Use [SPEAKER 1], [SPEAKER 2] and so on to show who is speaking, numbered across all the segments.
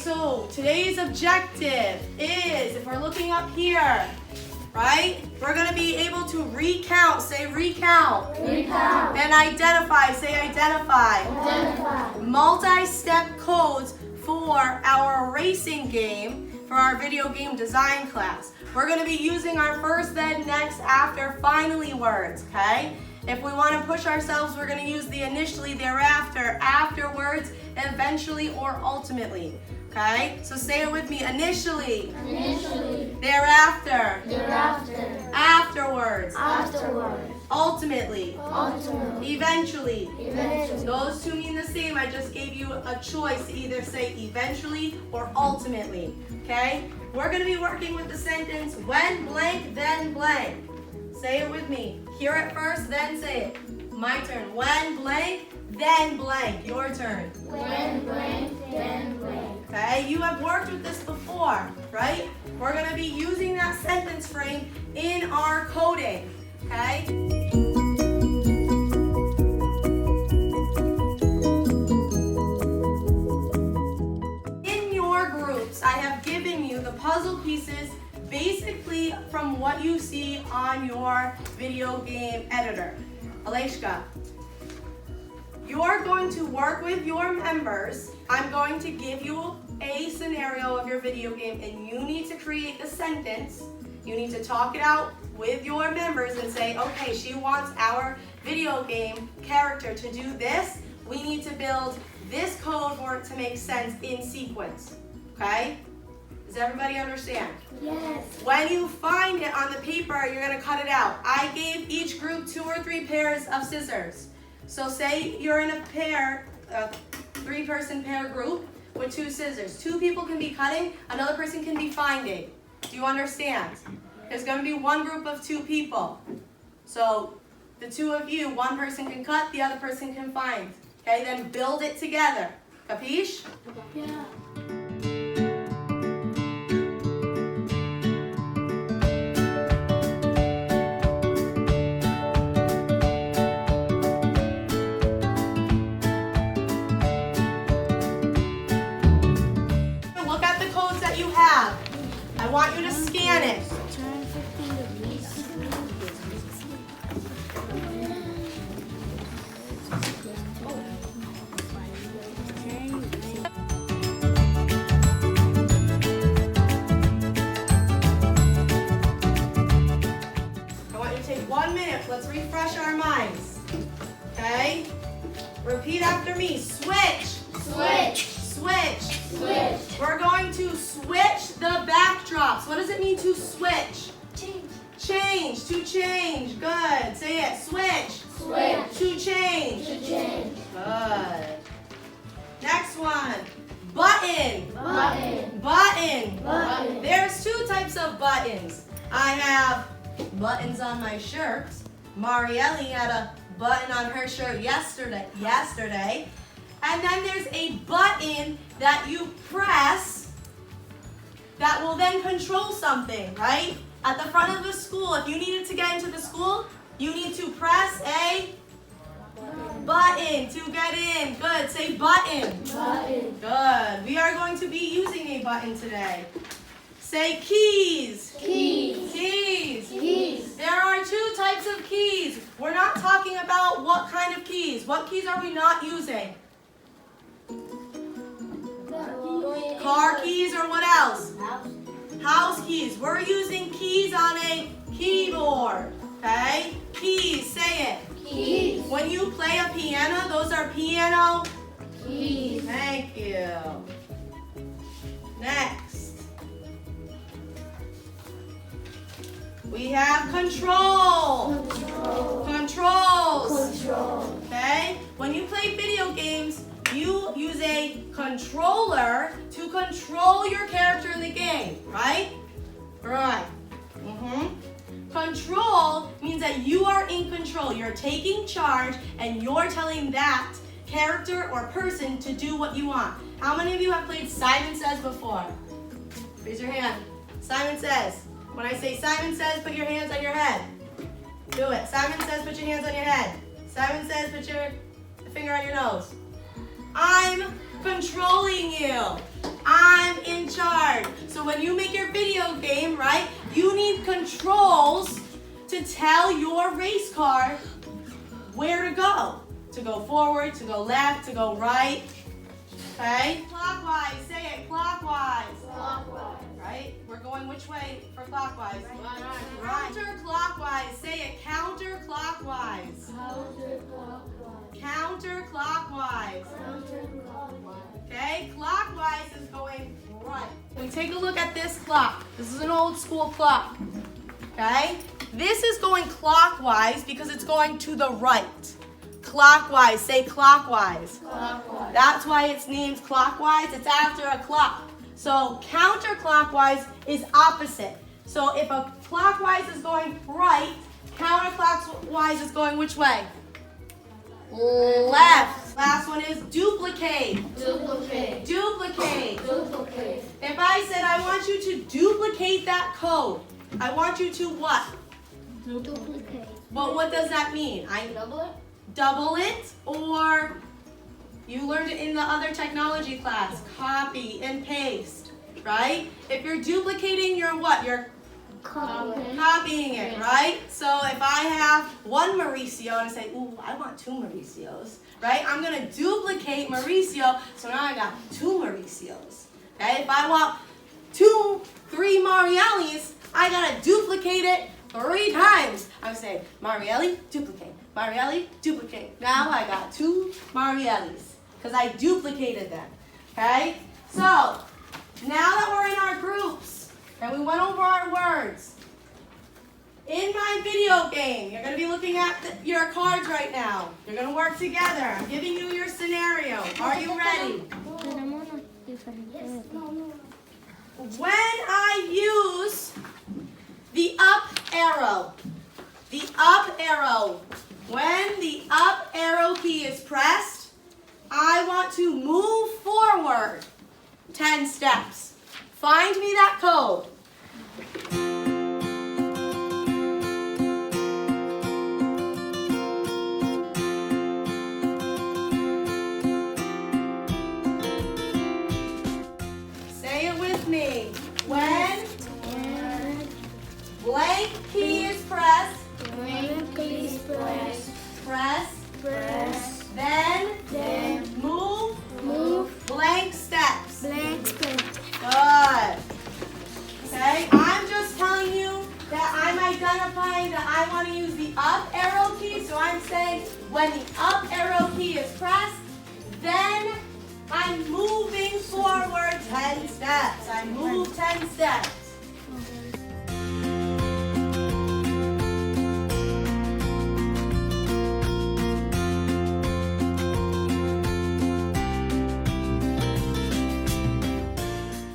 [SPEAKER 1] so today's objective is, if we're looking up here, right, we're going to be able to recount, say recount.
[SPEAKER 2] Recount.
[SPEAKER 1] And identify, say identify.
[SPEAKER 2] Identify.
[SPEAKER 1] Multi-step codes for our racing game for our video game design class. We're going to be using our first, then, next, after, finally words, okay? If we want to push ourselves, we're going to use the initially, thereafter, afterwards, eventually, or ultimately. Okay? So say it with me. Initially.
[SPEAKER 2] Initially.
[SPEAKER 1] Thereafter.
[SPEAKER 2] Thereafter.
[SPEAKER 1] Afterwards.
[SPEAKER 2] Afterwards.
[SPEAKER 1] Ultimately.
[SPEAKER 2] Ultimately.
[SPEAKER 1] Eventually.
[SPEAKER 2] Eventually.
[SPEAKER 1] Those two mean the same. I just gave you a choice to either say eventually or ultimately. Okay? We're going to be working with the sentence when blank, then blank. Say it with me. Hear it first, then say it. My turn. When blank, then blank. Your turn.
[SPEAKER 2] When blank, then blank.
[SPEAKER 1] Okay? You have worked with this before, right? We're going to be using that sentence frame in our coding. Okay? In your groups, I have given you the puzzle pieces basically from what you see on your video game editor. Aleshka, you're going to work with your members. I'm going to give you a scenario of your video game and you need to create the sentence. You need to talk it out with your members and say, okay, she wants our video game character to do this. We need to build this code for it to make sense in sequence. Okay? Does everybody understand?
[SPEAKER 2] Yes.
[SPEAKER 1] When you find it on the paper, you're going to cut it out. I gave each group 2 or 3 pairs of scissors. So say you're in a pair, a 3-person pair group with 2 scissors. 2 people can be cutting, another person can be finding. Do you understand? There's going to be one group of 2 people. So the 2 of you, one person can cut, the other person can find. Okay, then build it together. Capiche?
[SPEAKER 2] Yeah.
[SPEAKER 1] Look at the codes that you have. I want you to scan it. I want you to take 1 minute. Let's refresh our minds. Okay? Repeat after me. Switch.
[SPEAKER 2] Switch.
[SPEAKER 1] Switch.
[SPEAKER 2] Switch.
[SPEAKER 1] We're going to switch the backdrops. What does it mean to switch?
[SPEAKER 2] Change.
[SPEAKER 1] Change. To change. Good. Say it. Switch.
[SPEAKER 2] Switch.
[SPEAKER 1] To change.
[SPEAKER 2] To change.
[SPEAKER 1] Good. Next one. Button.
[SPEAKER 2] Button.
[SPEAKER 1] Button.
[SPEAKER 2] Button.
[SPEAKER 1] There's 2 types of buttons. I have buttons on my shirt. Marielle had a button on her shirt yesterday. And then there's a button that you press that will then control something, right? At the front of the school, if you needed to get into the school, you need to press a button to get in. Good. Say button.
[SPEAKER 2] Button.
[SPEAKER 1] Good. We are going to be using a button today. Say keys.
[SPEAKER 2] Keys.
[SPEAKER 1] Keys.
[SPEAKER 2] Keys.
[SPEAKER 1] There are 2 types of keys. We're not talking about what kind of keys. What keys are we not using? Car keys or what else? House keys. We're using keys on a keyboard. Okay? Keys. Say it.
[SPEAKER 2] Keys.
[SPEAKER 1] When you play a piano, those are piano.
[SPEAKER 2] Keys.
[SPEAKER 1] Thank you. Next. We have control.
[SPEAKER 2] Control.
[SPEAKER 1] Controls.
[SPEAKER 2] Control.
[SPEAKER 1] Okay? When you play video games, you use a controller to control your character in the game, right? Right. Control means that you are in control. You're taking charge and you're telling that character or person to do what you want. How many of you have played Simon Says before? Raise your hand. Simon Says. When I say Simon Says, put your hands on your head. Do it. Simon Says, put your hands on your head. Simon Says, put your finger on your nose. I'm controlling you. I'm in charge. So when you make your video game, right, you need controls to tell your race car where to go. To go forward, to go left, to go right. Okay? Clockwise, say it, clockwise.
[SPEAKER 2] Clockwise.
[SPEAKER 1] Right? We're going which way for clockwise?
[SPEAKER 2] Right.
[SPEAKER 1] Counterclockwise, say it, counterclockwise.
[SPEAKER 2] Counterclockwise.
[SPEAKER 1] Counterclockwise.
[SPEAKER 2] Counterclockwise.
[SPEAKER 1] Okay? Clockwise is going right. We take a look at this clock. This is an old school clock. Okay? This is going clockwise because it's going to the right. Clockwise, say clockwise.
[SPEAKER 2] Clockwise.
[SPEAKER 1] That's why it's named clockwise. It's after a clock. So counterclockwise is opposite. So if a clockwise is going right, counterclockwise is going which way? Left. Last one is duplicate.
[SPEAKER 2] Duplicate.
[SPEAKER 1] Duplicate.
[SPEAKER 2] Duplicate.
[SPEAKER 1] If I said I want you to duplicate that code, I want you to what?
[SPEAKER 2] Duplicate.
[SPEAKER 1] Well, what does that mean? I
[SPEAKER 2] Double it.
[SPEAKER 1] double it, or you learned it in the other technology class, copy and paste, right? If you're duplicating, you're what? You're
[SPEAKER 2] Copy.
[SPEAKER 1] copying it, right? So if I have one Mauricio and I say, ooh, I want two Mauricios, right? I'm gonna duplicate Mauricio, so now I got two Mauricios, okay? If I want three Mariellis, I gotta duplicate it 3 times. I'm saying, Marielli, duplicate. Marielli, duplicate. Now I got 2 Mariellis because I duplicated them, okay? So, now that we're in our groups and we went over our words, in my video game, you're going to be looking at your cards right now. You're going to work together. I'm giving you your scenario. Are you ready? When I use the up arrow, when the up arrow key is pressed, I want to move forward 10 steps. Find me that code. Say it with me. When blank key is pressed, press, then move blank steps. Good. Okay, I'm just telling you that I'm identifying that I want to use the up arrow key, so I'm saying when the up arrow key is pressed, then I'm moving forward 10 steps. I move 10 steps.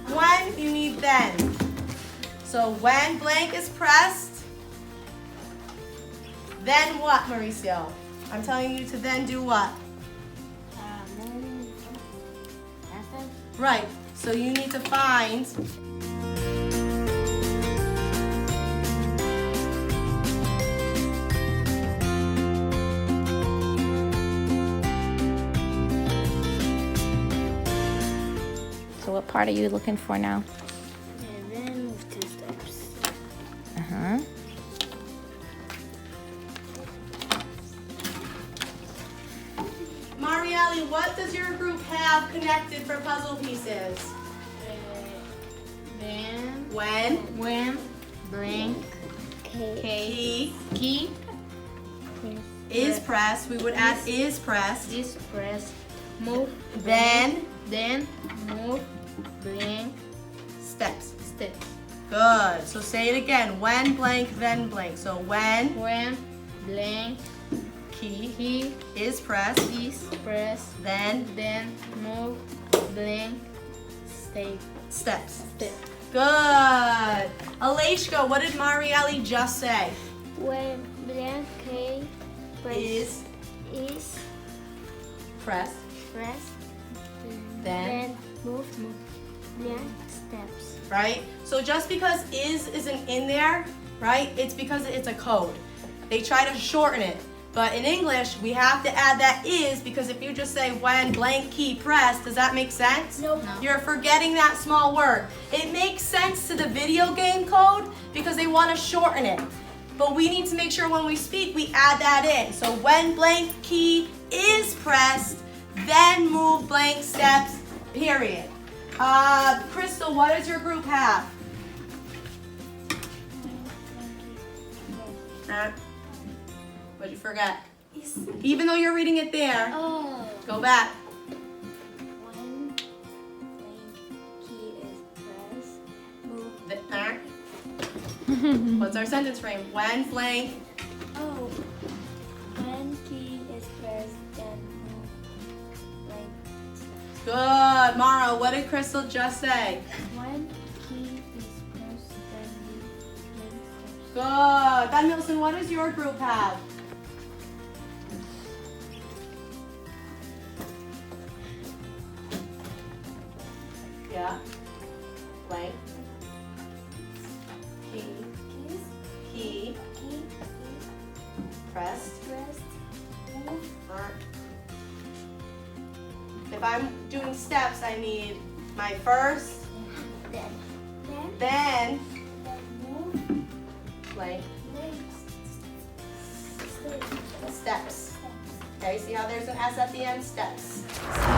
[SPEAKER 1] When you need then. So when blank is pressed, then what, Mauricio? I'm telling you to then do what? Right. So you need to find
[SPEAKER 3] So what part are you looking for now?
[SPEAKER 2] And then move 2 steps.
[SPEAKER 3] Uh-huh.
[SPEAKER 1] Marielli, what does your group have connected for puzzle pieces?
[SPEAKER 2] Then
[SPEAKER 1] When
[SPEAKER 2] blank
[SPEAKER 1] key
[SPEAKER 2] key
[SPEAKER 1] is pressed, we would add is pressed.
[SPEAKER 2] is pressed. Move
[SPEAKER 1] Then
[SPEAKER 2] move blank
[SPEAKER 1] steps.
[SPEAKER 2] steps.
[SPEAKER 1] Good. So say it again. When blank, then blank. So when
[SPEAKER 2] When blank
[SPEAKER 1] key
[SPEAKER 2] key
[SPEAKER 1] is pressed,
[SPEAKER 2] is pressed,
[SPEAKER 1] then
[SPEAKER 2] then move blank
[SPEAKER 1] steps.
[SPEAKER 2] step.
[SPEAKER 1] Good. Aleshka, what did Marielli just say?
[SPEAKER 2] When blank key
[SPEAKER 1] Is
[SPEAKER 2] is
[SPEAKER 1] pressed,
[SPEAKER 2] pressed,
[SPEAKER 1] then
[SPEAKER 2] move blank steps.
[SPEAKER 1] right? So just because is isn't in there, right? It's because it's a code. They try to shorten it. But in English, we have to add that is, because if you just say when blank key pressed, does that make sense?
[SPEAKER 2] Nope.
[SPEAKER 4] No.
[SPEAKER 1] You're forgetting that small word. It makes sense to the video game code because they want to shorten it. But we need to make sure when we speak, we add that in. So when blank key is pressed, then move blank steps, period. Crystal, what does your group have? What'd you forget? Even though you're reading it there,
[SPEAKER 2] Oh.
[SPEAKER 1] go back.
[SPEAKER 2] When blank key is pressed, move.
[SPEAKER 1] What's our sentence frame? When blank.
[SPEAKER 2] Oh. When key is pressed, then move blank.
[SPEAKER 1] Good. Mara, what did Crystal just say?
[SPEAKER 2] When key is pressed, then move blank steps.
[SPEAKER 1] Good. Ben Milson, what does your group have? Yeah. Blank. Key.
[SPEAKER 2] Keys.
[SPEAKER 1] Key.
[SPEAKER 2] Key is
[SPEAKER 1] Pressed.
[SPEAKER 2] pressed, move.
[SPEAKER 1] If I'm doing steps, I need my first,
[SPEAKER 2] Then
[SPEAKER 1] then
[SPEAKER 2] move
[SPEAKER 1] blank
[SPEAKER 2] blank
[SPEAKER 1] steps. Okay, see how there's an S at the end? Steps.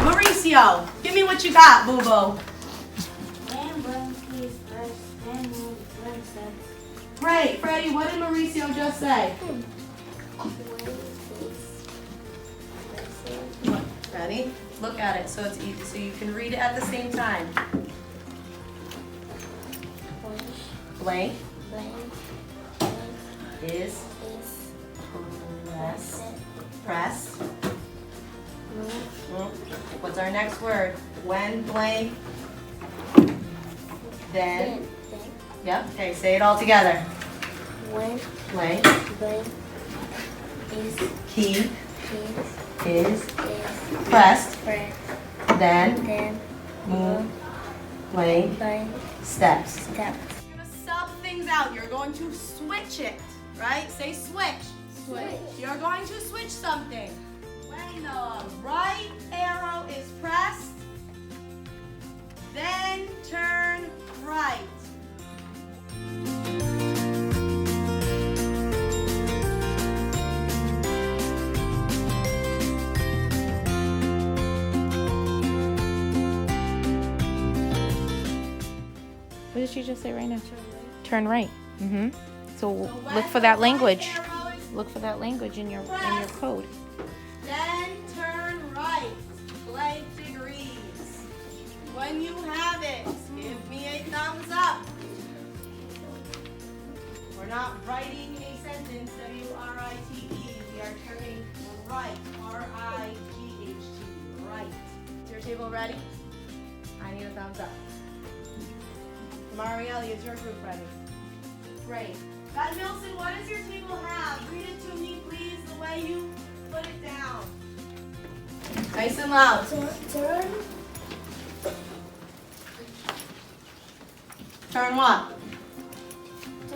[SPEAKER 1] Mauricio, give me what you got, boo-boo.
[SPEAKER 2] When blank key is pressed, then move blank steps.
[SPEAKER 1] Great. Freddie, what did Mauricio just say? Ready? Look at it so it's easy, so you can read it at the same time. Blank is press. What's our next word? When blank, then. Yep. Okay, say it all together.
[SPEAKER 2] When
[SPEAKER 1] Blank
[SPEAKER 2] blank is
[SPEAKER 1] key
[SPEAKER 2] is
[SPEAKER 1] is pressed,
[SPEAKER 2] pressed,
[SPEAKER 1] then move blank
[SPEAKER 2] blank
[SPEAKER 1] steps.
[SPEAKER 2] steps.
[SPEAKER 1] You're gonna sub things out. You're going to switch it, right? Say switch.
[SPEAKER 2] Switch.
[SPEAKER 1] You're going to switch something. When the right arrow is pressed, then turn right.
[SPEAKER 3] What did she just say right now? Turn right. Mm-hmm. So
[SPEAKER 1] when
[SPEAKER 3] look for
[SPEAKER 1] the
[SPEAKER 3] that
[SPEAKER 1] right
[SPEAKER 3] language.
[SPEAKER 1] arrow is
[SPEAKER 3] Look for that language in your code.
[SPEAKER 1] Then turn right, blank degrees. When you have it, give me a thumbs up. We're not writing a sentence, W-R-I-T-E. We are turning right, R-I-G-H-T, right. Is your table ready? I need a thumbs up. Marielle, is your group ready? Great. God Milson, what does your table have? Read it to me, please, the way you put it down. Nice and loud.
[SPEAKER 2] Turn
[SPEAKER 1] Turn what?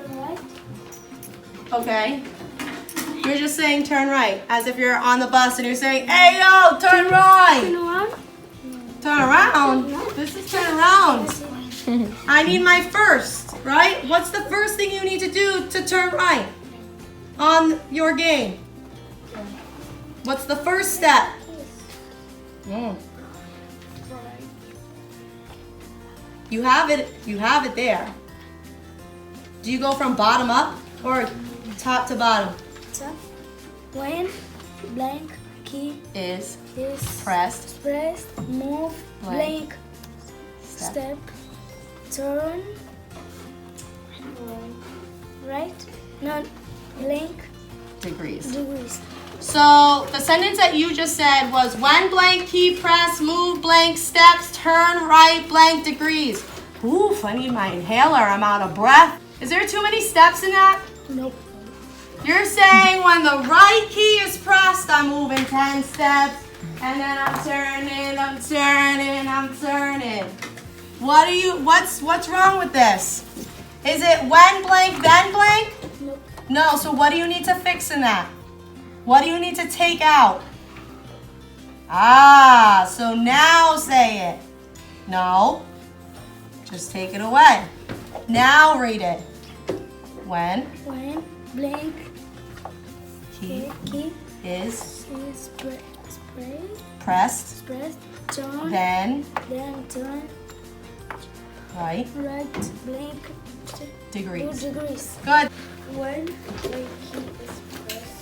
[SPEAKER 2] right.
[SPEAKER 1] Okay. You're just saying turn right, as if you're on the bus and you're saying, hey yo, turn right.
[SPEAKER 2] around.
[SPEAKER 1] Turn around? This is turn around. I need my first, right? What's the first thing you need to do to turn right on your game? What's the first step? You have it there. Do you go from bottom up or top to bottom?
[SPEAKER 2] When blank key
[SPEAKER 1] Is
[SPEAKER 2] is
[SPEAKER 1] pressed,
[SPEAKER 2] pressed, move blank step, turn right, not blank
[SPEAKER 1] degrees.
[SPEAKER 2] degrees.
[SPEAKER 1] So the sentence that you just said was when blank key press, move blank steps, turn right blank degrees. Oof, I need my inhaler. I'm out of breath. Is there too many steps in that?
[SPEAKER 2] Nope.
[SPEAKER 1] You're saying when the right key is pressed, I'm moving 10 steps, and then I'm turning. What's wrong with this? Is it when blank, then blank?
[SPEAKER 2] Nope.
[SPEAKER 1] No, so what do you need to fix in that? What do you need to take out? Ah, so now say it. No, just take it away. Now read it. When
[SPEAKER 2] blank
[SPEAKER 1] key
[SPEAKER 2] key
[SPEAKER 1] is
[SPEAKER 2] is
[SPEAKER 1] pressed,
[SPEAKER 2] turn,
[SPEAKER 1] then
[SPEAKER 2] turn
[SPEAKER 1] right
[SPEAKER 2] right blank
[SPEAKER 1] degrees.
[SPEAKER 2] degrees.
[SPEAKER 1] Good.
[SPEAKER 2] When blank key is pressed,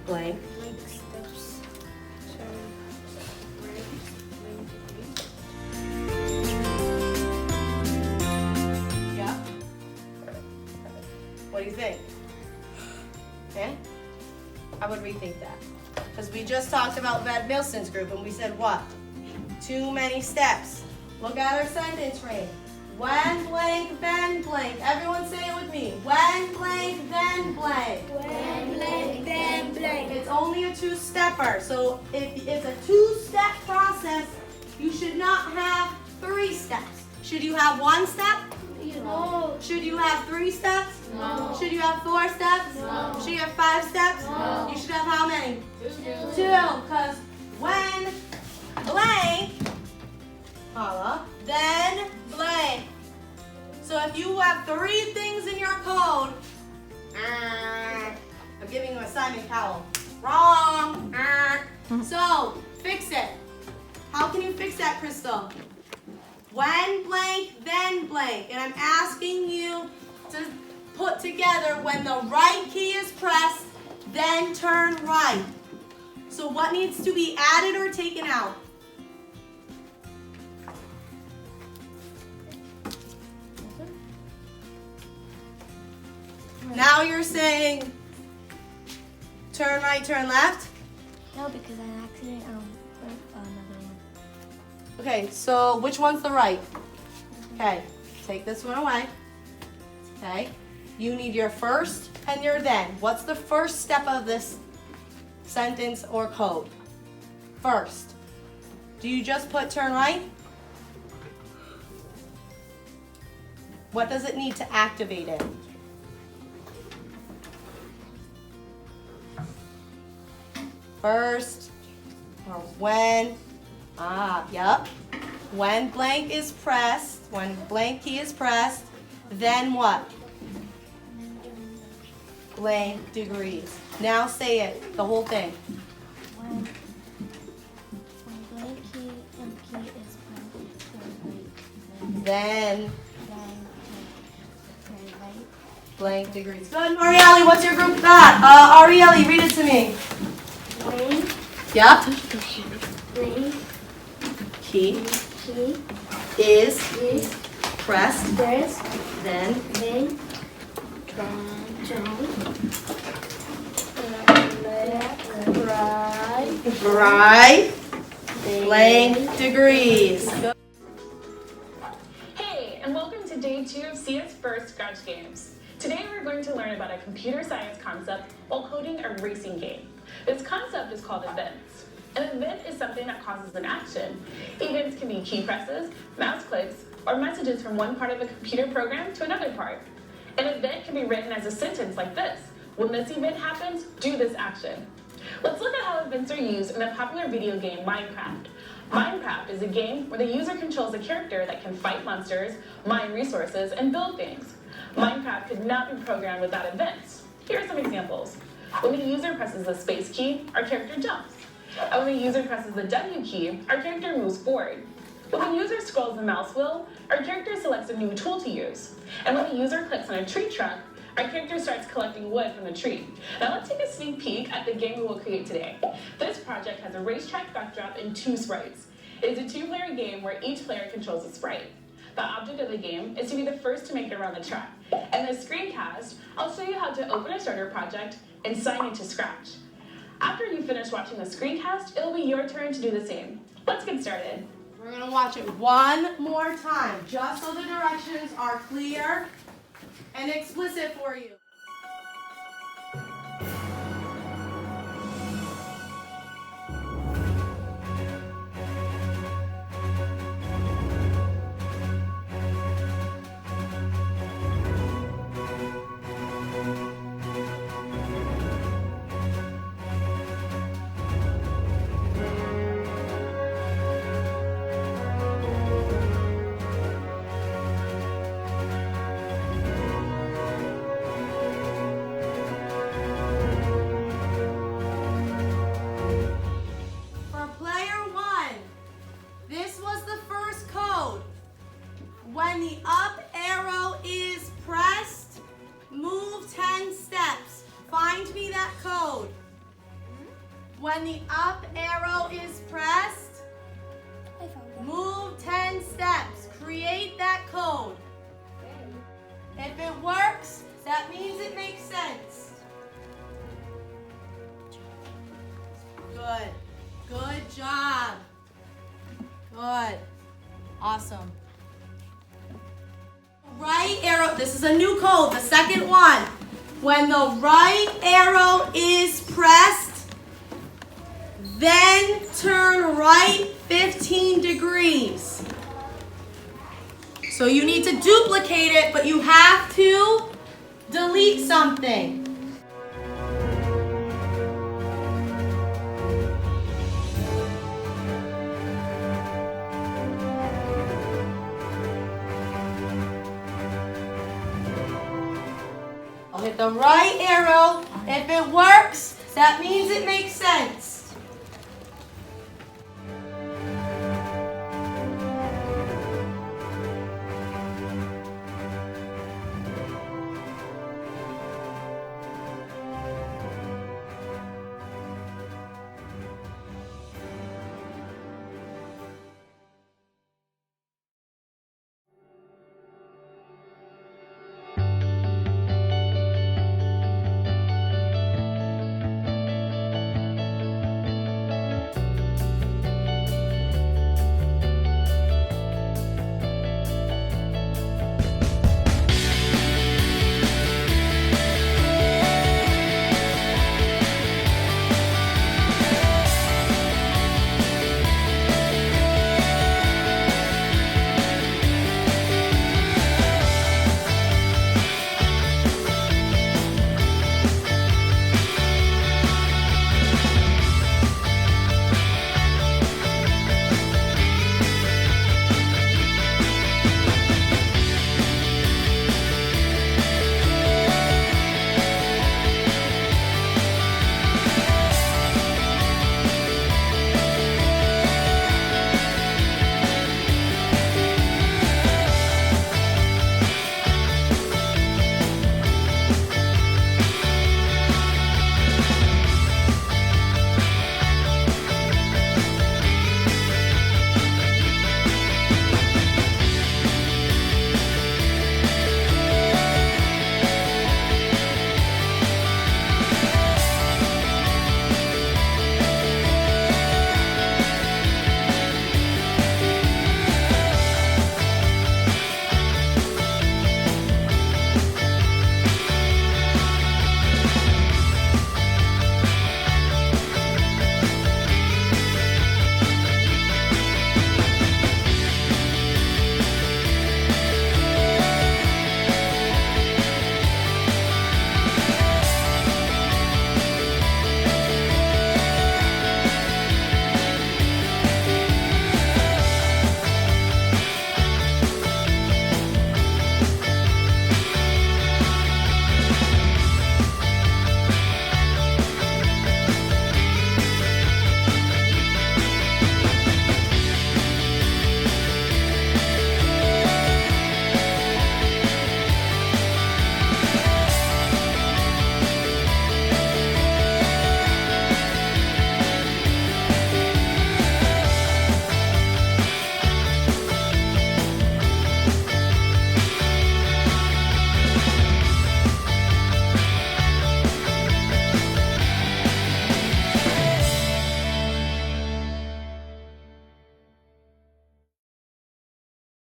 [SPEAKER 1] Blank.
[SPEAKER 2] blank steps, turn right blank degrees.
[SPEAKER 1] Yeah. What do you think? Okay. I would rethink that. Because we just talked about Van Milson's group and we said what? Too many steps. Look at our sentence frame. When blank, then blank. Everyone say it with me. When blank, then blank.
[SPEAKER 2] When blank, then blank.
[SPEAKER 1] It's only a two-stepper. So if it's a two-step process, you should not have 3 steps. Should you have 1 step?
[SPEAKER 2] No.
[SPEAKER 1] Should you have 3 steps?
[SPEAKER 2] No.
[SPEAKER 1] Should you have 4 steps?
[SPEAKER 2] No.
[SPEAKER 1] Should you have 5 steps?
[SPEAKER 2] No.
[SPEAKER 1] You should have how many?
[SPEAKER 2] 2.
[SPEAKER 1] 2. Because when blank, Paula, then blank. So if you have 3 things in your code, I'm giving you a Simon Cowell. Wrong. So fix it. How can you fix that, Crystal? When blank, then blank. And I'm asking you to put together when the right key is pressed, then turn right. So what needs to be added or taken out? Now you're saying turn right, turn left?
[SPEAKER 2] No, because I accidentally wrote another one.
[SPEAKER 1] Okay, so which one's the right? Okay, take this one away. Okay, you need your first and your then. What's the first step of this sentence or code? First. Do you just put turn right? What does it need to activate it? First, or when, yep. When blank is pressed, when blank key is pressed, then what? Blank degrees. Now say it, the whole thing.
[SPEAKER 2] When blank key and key is pressed,
[SPEAKER 1] Then
[SPEAKER 2] turn right.
[SPEAKER 1] blank degrees. Good, Arielle, what's your group got? Arielle, read it to me.
[SPEAKER 2] When
[SPEAKER 1] Yep.
[SPEAKER 2] blank
[SPEAKER 1] Key
[SPEAKER 2] key
[SPEAKER 1] is
[SPEAKER 2] is
[SPEAKER 1] pressed,
[SPEAKER 2] pressed,
[SPEAKER 1] then
[SPEAKER 2] then turn left,
[SPEAKER 1] right, blank degrees.
[SPEAKER 4] Hey, and welcome to day 2 of CS First Scratch Games. Today we're going to learn about a computer science concept while coding a racing game. This concept is called events. An event is something that causes an action. Events can be key presses, mouse clicks, or messages from one part of a computer program to another part. An event can be written as a sentence like this: when this event happens, do this action. Let's look at how events are used in the popular video game Minecraft. Minecraft is a game where the user controls a character that can fight monsters, mine resources, and build things. Minecraft could not be programmed without events. Here are some examples. When the user presses the space key, our character jumps. And when the user presses the W key, our character moves forward. When the user scrolls the mouse wheel, our character selects a new tool to use. And when the user clicks on a tree trunk, our character starts collecting wood from the tree. Now let's take a sneak peek at the game we will create today. This project has a racetrack backdrop and 2 sprites. It is a 2-player game where each player controls a sprite. The object of the game is to be the first to make it around the track. In this screencast, I'll show you how to open a starter project and sign into Scratch. After you finish watching the screencast, it'll be your turn to do the same. Let's get started.
[SPEAKER 1] We're going to watch it one more time, just so the directions are clear and explicit for you. When the up arrow is pressed,
[SPEAKER 2] I found it.
[SPEAKER 1] move 10 steps. Create that code. If it works, that means it makes sense. Good. Good job. Good. Awesome. Right arrow, this is a new code, the second one. When the right arrow is pressed, then turn right 15 degrees. So you need to duplicate it, but you have to delete something. I'll hit the right arrow. If it works, that means it makes sense.